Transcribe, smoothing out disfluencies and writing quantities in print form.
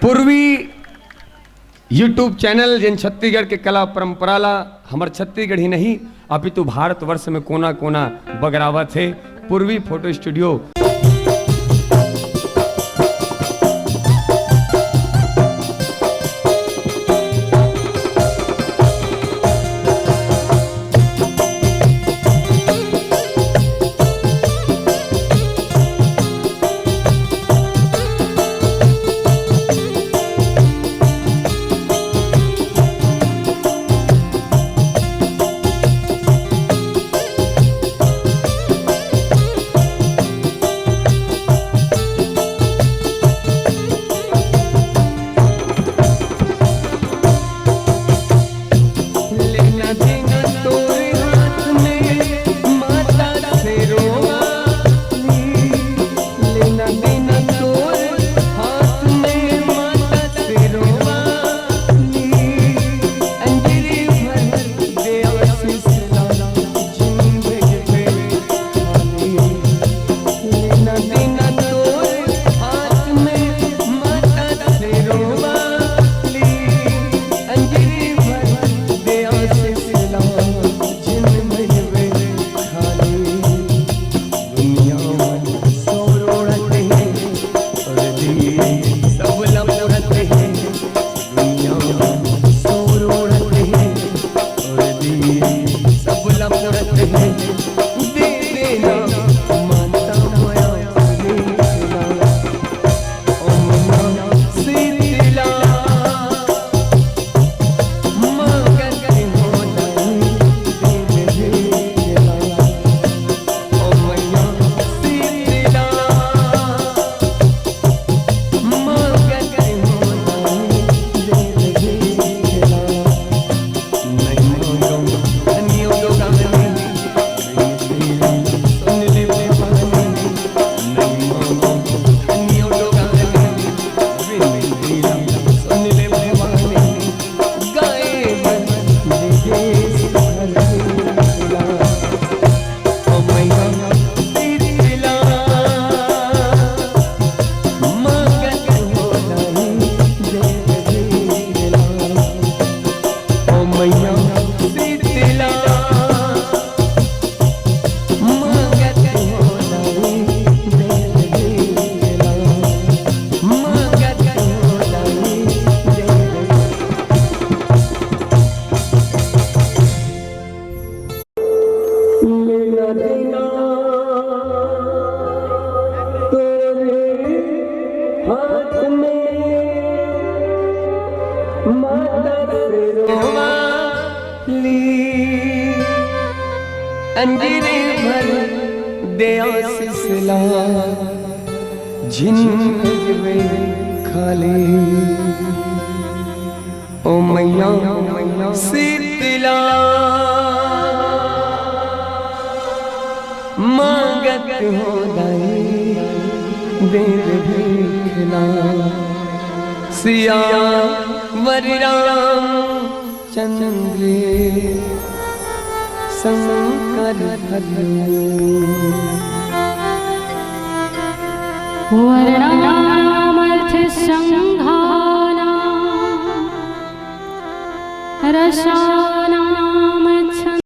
पूर्वी YouTube channel जिन छत्तीसगढ़ के कला परंपरा ला हमार छत्तीसगढ़ ही नहीं अपितु भारतवर्ष में कोना कोना बगरावत है। पूर्वी फोटो स्टूडियो अंजीरे भर दे आसिसला झिंझवे खाले ओ मैया शीतला मांगत हो दाई दे भीखला सिया वर राम चंद्र शंकर वर्णामर्थ संघाना रसाना